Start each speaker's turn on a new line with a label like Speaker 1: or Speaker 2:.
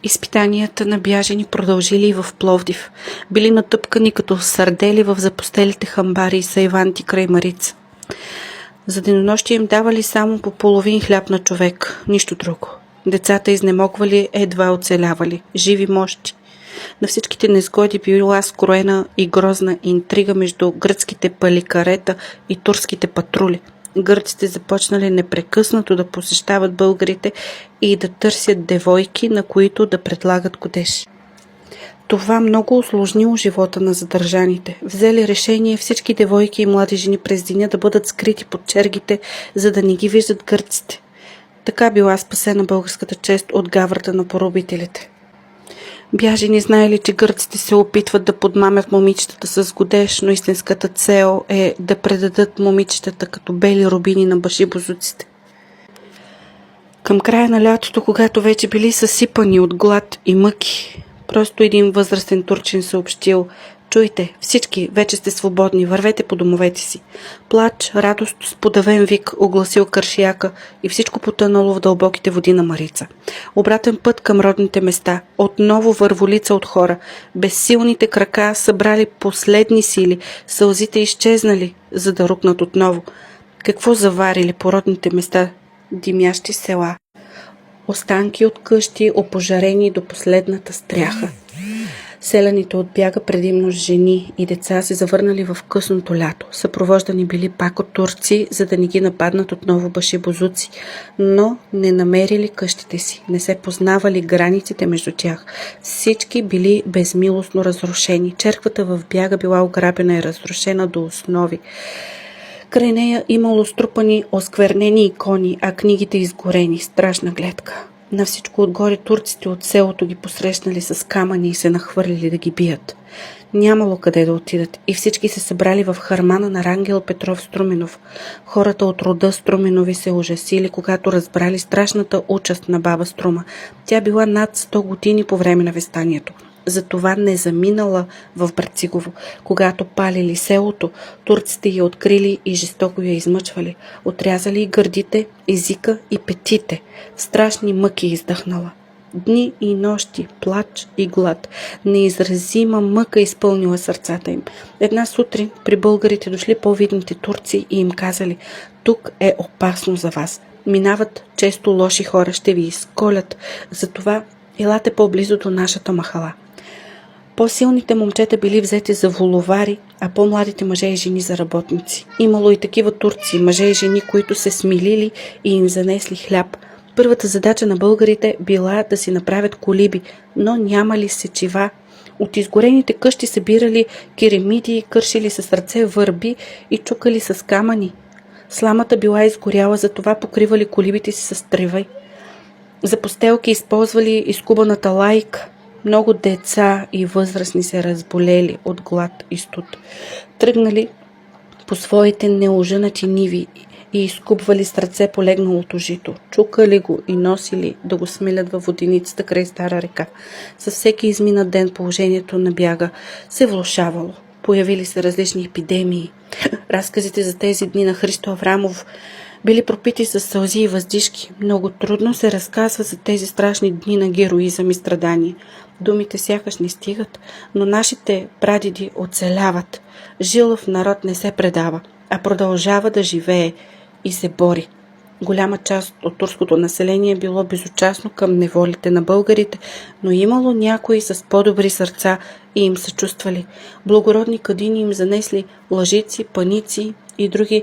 Speaker 1: Изпитанията на бяжени продължили и в Пловдив. Били натъпкани като сардели в запустелите хамбари и сайванти край Марица. За денонощие им давали само по половин хляб на човек, нищо друго. Децата изнемогвали, едва оцелявали, живи мощи. На всичките незгоди била скроена и грозна интрига между гръцките паликарета и турските патрули. Гърците започнали непрекъснато да посещават българите и да търсят девойки, на които да предлагат годеж. Това много усложнило живота на задържаните. Взели решение всички девойки и млади жени през деня да бъдат скрити под чергите, за да не ги виждат гърците. Така била спасена българската чест от гаврата на поробителите. Бяжени знаели, че гърците се опитват да подмамят момичетата с годеж, но истинската цел е да предадат момичетата като бели рубини на башибозуците. Към края на лятото, когато вече били съсипани от глад и мъки, просто един възрастен турчин съобщил: "Чуйте, всички, вече сте свободни, вървете по домовете си." Плач, радост, с подавен вик огласил Каршияка и всичко потънало в дълбоките води на Марица. Обратен път към родните места, отново върволица от хора, безсилните крака събрали последни сили, сълзите изчезнали, за да рукнат отново. Какво заварили по родните места? Димящи села, останки от къщи, опожарени до последната стряха. Селяните от бяга, предимно жени и деца, се завърнали в късното лято. Съпровождани били пак от турци, за да не ги нападнат отново башибозуци, но не намерили къщите си, не се познавали границите между тях. Всички били безмилостно разрушени. Черквата в бяга била ограбена и разрушена до основи. Край нея имало струпани осквернени икони, а книгите изгорени. Страшна гледка. На всичко отгоре турците от селото ги посрещнали с камъни и се нахвърлили да ги бият. Нямало къде да отидат и всички се събрали в хармана на Рангел Петров Струменов. Хората от рода Струменови се ужасили, когато разбрали страшната участ на баба Струма. Тя била над 100 години по време на вестанието. Затова не заминала в Брацигово. Когато палили селото, турците я открили и жестоко я измъчвали. Отрязали и гърдите, езика и петите. В страшни мъки издъхнала. Дни и нощи, плач и глад. Неизразима мъка изпълнила сърцата им. Една сутрин при българите дошли по-видните турци и им казали: "Тук е опасно за вас. Минават често лоши хора, ще ви изколят. Затова елате по-близо до нашата махала." По-силните момчета били взети за воловари, а по-младите мъже и жени за работници. Имало и такива турци, мъже и жени, които се смилили и им занесли хляб. Първата задача на българите била да си направят колиби, но нямали сечива. От изгорените къщи събирали керемиди, кършили с ръце върби и чукали с камъни. Сламата била изгоряла, затова покривали колибите си с трева. За постелки използвали изкубаната лайка. Много деца и възрастни се разболели от глад и студ. Тръгнали по своите неоженати ниви и изкубвали с ръце полегналото жито. Чукали го и носили да го смилят във воденицата край Стара река. Със всеки изминат ден положението на бяга се влошавало. Появили се различни епидемии. Разказите за тези дни на Христо Аврамов били пропити с сълзи и въздишки. Много трудно се разказва за тези страшни дни на героизъм и страдание. Думите сякаш не стигат, но нашите прадеди оцеляват. Жилов народ не се предава, а продължава да живее и се бори. Голяма част от турското население било безучастно към неволите на българите, но имало някои с по-добри сърца и им съчувствали. Благородни кадини им занесли лъжици, паници и други